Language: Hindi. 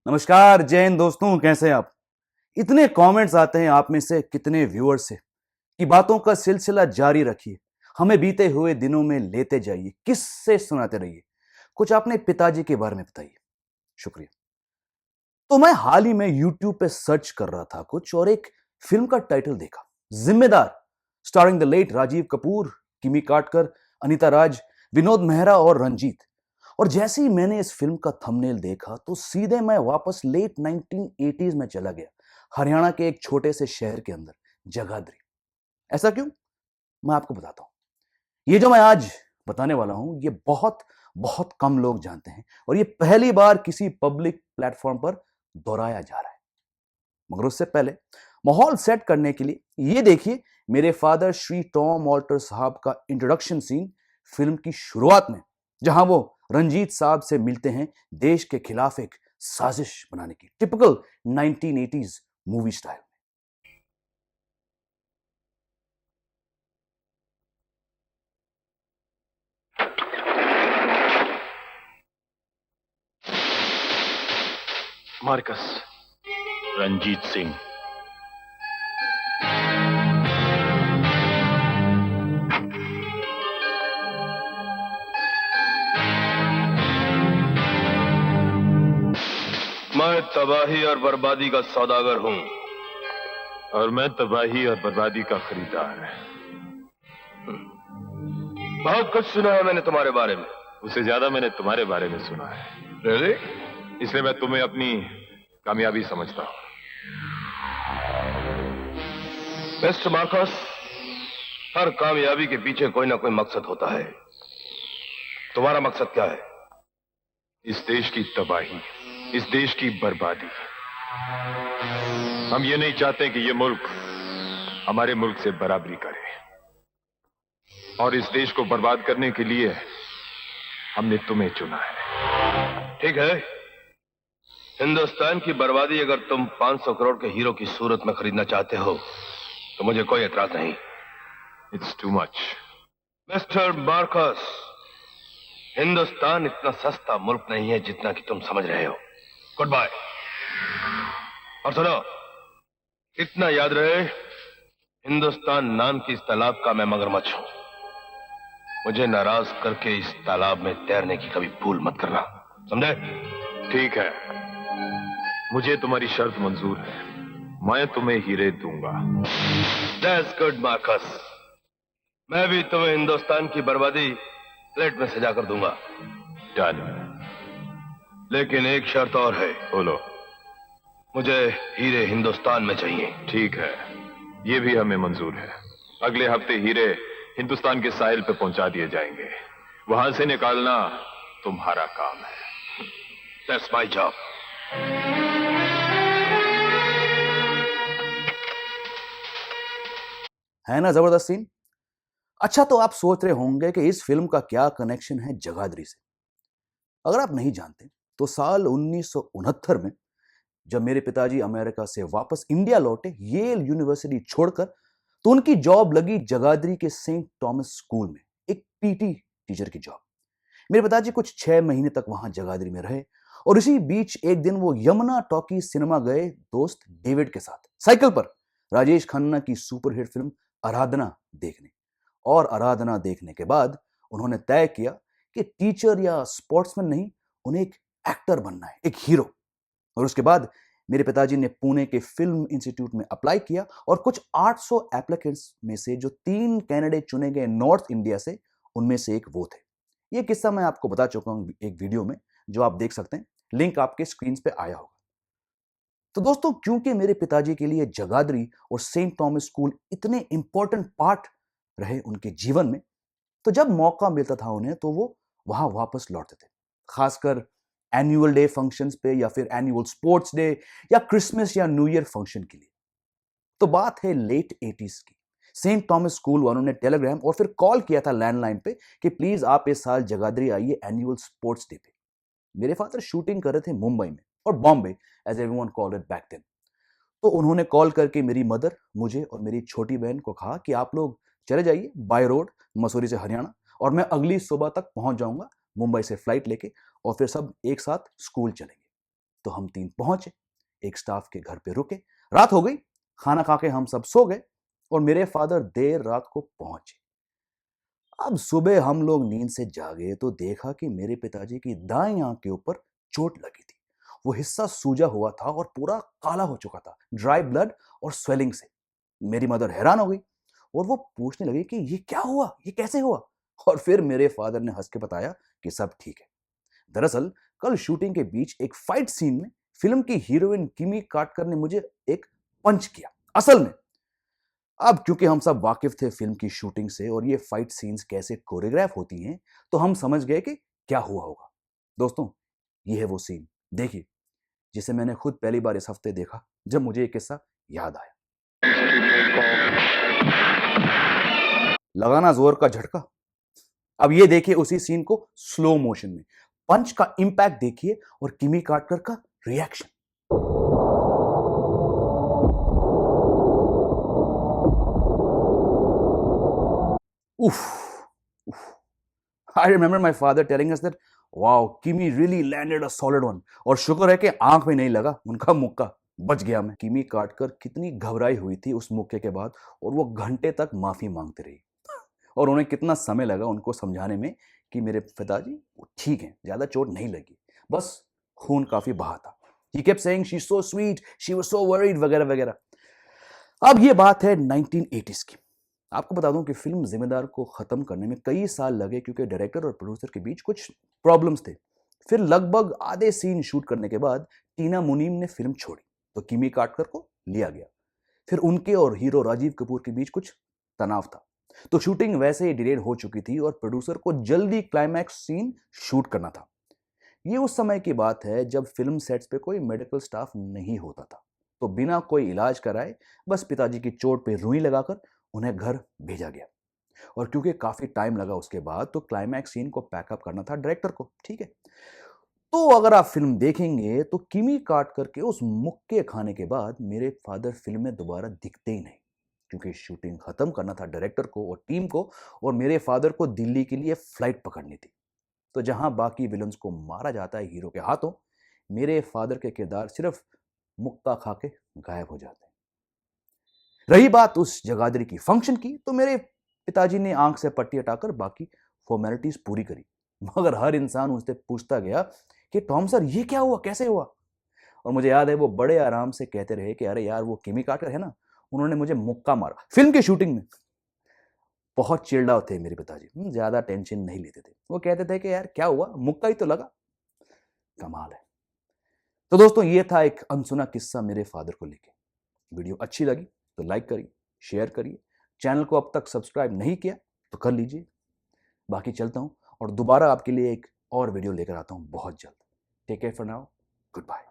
नमस्कार जय हिंद दोस्तों, कैसे हैं आप। इतने कमेंट्स आते हैं आप में से कितने व्यूअर्स से कि बातों का सिलसिला जारी रखिए, हमें बीते हुए दिनों में लेते जाइए, किससे सुनाते रहिए, कुछ अपने पिताजी के बारे में बताइए। शुक्रिया। तो मैं हाल ही में YouTube पे सर्च कर रहा था कुछ और एक फिल्म का टाइटल देखा, Zimmedaar, starring the late Rajiv Kapoor, Kimi Katkar, Anita राज, विनोद मेहरा और रंजीत। और जैसे ही मैंने इस फिल्म का थंबनेल देखा तो सीधे मैं वापस लेट 1980s में चला गया, हरियाणा के एक छोटे से शहर के अंदर, जगाधरी। ऐसा क्यों, मैं आपको बताता हूं। ये जो मैं आज बताने वाला हूं ये बहुत बहुत कम लोग जानते हैं और ये पहली बार किसी पब्लिक प्लेटफॉर्म पर दोहराया जा रहा है। मगर उससे पहले माहौल सेट करने के लिए ये देखिए मेरे फादर श्री टॉम ऑल्टर साहब का इंट्रोडक्शन सीन फिल्म की शुरुआत में, जहां वो रंजीत साहब से मिलते हैं देश के खिलाफ एक साजिश बनाने की, typical 1980s movie style. Marcus, Ranjeet Singh. मैं तबाही और बर्बादी का सौदागर हूं। और मैं तबाही और बर्बादी का खरीदार। बहुत कुछ सुना है मैंने तुम्हारे बारे में। उससे ज्यादा मैंने तुम्हारे बारे में सुना है। Really? इसलिए मैं तुम्हें अपनी कामयाबी समझता हूं। मिस्टर मार्कस, हर कामयाबी के पीछे कोई ना कोई मकसद होता है। तुम्हारा मकसद क्या है? इस देश की तबाही, इस देश की बर्बादी। हम ये नहीं चाहते कि ये मुल्क हमारे मुल्क से बराबरी करे, और इस देश को बर्बाद करने के लिए हमने तुम्हें चुना है। ठीक है, हिंदुस्तान की बर्बादी अगर तुम 500 करोड़ के हीरो की सूरत में खरीदना चाहते हो तो मुझे कोई एतराज नहीं। It's too much. Mister Marcus, Hindustan इतना सस्ता मुल्क नहीं है जितना कि तुम समझ रहे हो। Goodbye. और सुनो, इतना याद रहे, हिंदुस्तान नाम की इस तालाब का मैं मगरमच्छ हूं। मुझे नाराज करके इस तालाब में तैरने की कभी भूल मत करना, समझे? ठीक है, मुझे तुम्हारी शर्त मंजूर है। मैं तुम्हें हीरे दूंगा। That's good, Marcus. मैं भी तुम्हें हिंदुस्तान की बर्बादी प्लेट में सजा कर दूंगा। डन। लेकिन एक शर्त और है। बोलो। मुझे हीरे हिंदुस्तान में चाहिए। ठीक है, ये भी हमें मंजूर है। अगले हफ्ते हीरे हिंदुस्तान के साहिल पे पहुंचा दिए जाएंगे। वहां से निकालना तुम्हारा काम है। That's my job। है ना जबरदस्त सीन। अच्छा, तो आप सोच रहे होंगे कि इस फिल्म का क्या कनेक्शन है जगाधरी से। अगर आप नहीं जानते तो साल 1969 में जब मेरे पिताजी अमेरिका से वापस इंडिया लौटे, येल यूनिवर्सिटी छोड़कर, तो उनकी जॉब लगी जगाधरी के सेंट थॉमस स्कूल में, एक पीटी टीचर की जॉब। मेरे पिताजी कुछ 6 महीने तक वहां जगाधरी में रहे और इसी बीच एक दिन वो यमुना टॉकी सिनेमा गए दोस्त डेविड के साथ, साइकिल पर, राजेश खन्ना की सुपरहिट फिल्म आराधना देखने। और आराधना देखने के बाद उन्होंने तय किया कि टीचर या स्पोर्ट्समैन नहीं, उन्हें एक एक्टर बनना है, एक हीरो। और उसके बाद मेरे पिताजी ने पुणे के फिल्म इंस्टीट्यूट में अप्लाई किया और कुछ 800 एप्लीकेंट्स में से जो 3 कैंडिडेट चुने गए नॉर्थ इंडिया से, उनमें से एक वो थे। ये किस्सा मैं आपको बता चुका हूं एक वीडियो में, जो आप देख सकते हैं, लिंक आपके स्क्रीन पे आया होगा। तो दोस्तों, क्योंकि मेरे पिताजी के लिए जगाधरी और सेंट थॉमस स्कूल इतने इंपॉर्टेंट पार्ट रहे उनके जीवन में, तो जब मौका मिलता था उन्हें तो वो वहां वापस लौटते थे, खासकर एनुअल डे फंक्शंस पे या फिर एनुअल स्पोर्ट्स डे या क्रिसमस या न्यू ईयर फंक्शन के लिए। तो बात है लेट 80s की। सेंट थॉमस स्कूल वालों ने टेलीग्राम और फिर कॉल किया था लैंडलाइन पे कि प्लीज आप इस साल जगाधरी आइए एनुअल स्पोर्ट्स डे पे। मेरे फादर शूटिंग कर रहे थे मुंबई में, और Bombay as everyone called it back then. तो उन्होंने कॉल करके मेरी मदर, मुझे और मेरी छोटी बहन को कहा कि आप लोग चले जाइए बाय रोड मसूरी से हरियाणा, और मैं अगली सुबह तक पहुंच जाऊंगा मुंबई से फ्लाइट लेके, और फिर सब एक साथ स्कूल चलेंगे। तो हम 3 पहुंचे, एक स्टाफ के घर पे रुके, रात हो गई, खाना खा के हम सब सो गए और मेरे फादर देर रात को पहुंचे। अब सुबह हम लोग नींद से जागे तो देखा कि मेरे पिताजी की दाईं आंख के ऊपर चोट लगी थी। वो हिस्सा सूजा हुआ था और पूरा काला हो चुका था, ड्राई ब्लड और स्वेलिंग से। मेरी मदर हैरान हो गई और वो पूछने लगी कि ये क्या हुआ, ये कैसे हुआ। और फिर मेरे फादर ने हंस के बताया कि सब ठीक है। दरअसल कल शूटिंग के बीच एक फाइट सीन में फिल्म की हीरोइन किमी कार्टर ने मुझे एक पंच किया। असल में अब क्योंकि हम सब वाकिफ थे फिल्म की शूटिंग से और ये फाइट सीन्स कैसे कोरियोग्राफ होती हैं, तो हम समझ गए कि क्या हुआ होगा। दोस्तों, ये है वो सीन, देखिए, जिसे मैंने खुद पहली बार इस हफ्ते देखा जब मुझे ये किस्सा याद आया। लगाना जोर का झटका। अब ये देखिए उसी सीन को स्लो मोशन में, पंच का इंपैक्ट देखिए और किमी कार्टर का reaction. Oof. Oof. I remember my father telling us that, wow, Kimi really landed a solid one. और शुक्र है कि आंख में नहीं लगा, उनका मुक्का बच गया। मैं किमी कार्टर कितनी घबराई हुई थी उस मुक्के के बाद, और वो घंटे तक माफी मांगती रही और उन्हें कितना समय लगा उनको समझाने में कि मेरे पिताजी ठीक हैं, ज्यादा चोट नहीं लगी, बस खून काफी बहा था। He kept saying she's so sweet, she was so worried वगैरह वगैरह। अब ये बात है 1980s की। आपको बता दूं कि फिल्म जिम्मेदार को खत्म करने में कई साल लगे क्योंकि डायरेक्टर और प्रोड्यूसर के बीच कुछ प्रॉब्लम्स थे। फिर लगभग आधे सीन शूट करने के बाद टीना मुनीम ने फिल्म छोड़ी तो किमी कार्टर को लिया गया। फिर उनके और हीरो राजीव कपूर के बीच कुछ तनाव था, तो शूटिंग वैसे ही डिलेड हो चुकी थी और प्रोड्यूसर को जल्दी क्लाइमैक्स सीन शूट करना था। ये उस समय की बात है जब फिल्म सेट्स पे कोई मेडिकल स्टाफ नहीं होता था, तो बिना कोई इलाज कराए बस पिताजी की चोट पे रुई लगाकर उन्हें घर भेजा गया। और क्योंकि काफी टाइम लगा उसके बाद, तो क्लाइमैक्स सीन को पैकअप करना था डायरेक्टर को, ठीक है। तो अगर आप फिल्म देखेंगे तो किमी कार्टर के उस मुक्के खाने के बाद मेरे फादर फिल्म में दोबारा दिखते ही नहीं, क्योंकि शूटिंग खत्म करना था डायरेक्टर को और टीम को, और मेरे फादर को दिल्ली के लिए फ्लाइट पकड़नी थी। तो जहां बाकी विलन्स को मारा जाता है हीरो के हाथों, मेरे फादर के किरदार सिर्फ मुक्का खा के गायब हो जाते हैं। रही बात उस जगाधरी की फंक्शन की, तो मेरे पिताजी ने आंख से पट्टी हटाकर बाकी फॉर्मेलिटीज पूरी करी, मगर हर इंसान उनसे पूछता गया कि टॉम सर ये क्या हुआ, कैसे हुआ। और मुझे याद है वो बड़े आराम से कहते रहे कि अरे यार वो किमी कार्टर है ना, उन्होंने मुझे मुक्का मारा फिल्म की शूटिंग में। बहुत चिल्ड आउट थे मेरे पिताजी, ज्यादा टेंशन नहीं लेते थे। वो कहते थे कि यार क्या हुआ, मुक्का ही तो लगा। कमाल है। तो दोस्तों, ये था एक अनसुना किस्सा मेरे फादर को लेके। वीडियो अच्छी लगी तो लाइक करिए, शेयर करिए। चैनल को अब तक सब्सक्राइब नहीं किया तो कर लीजिए। बाकी चलता हूं और दोबारा आपके लिए एक और वीडियो लेकर आता हूं बहुत जल्द। Take care for now, good bye.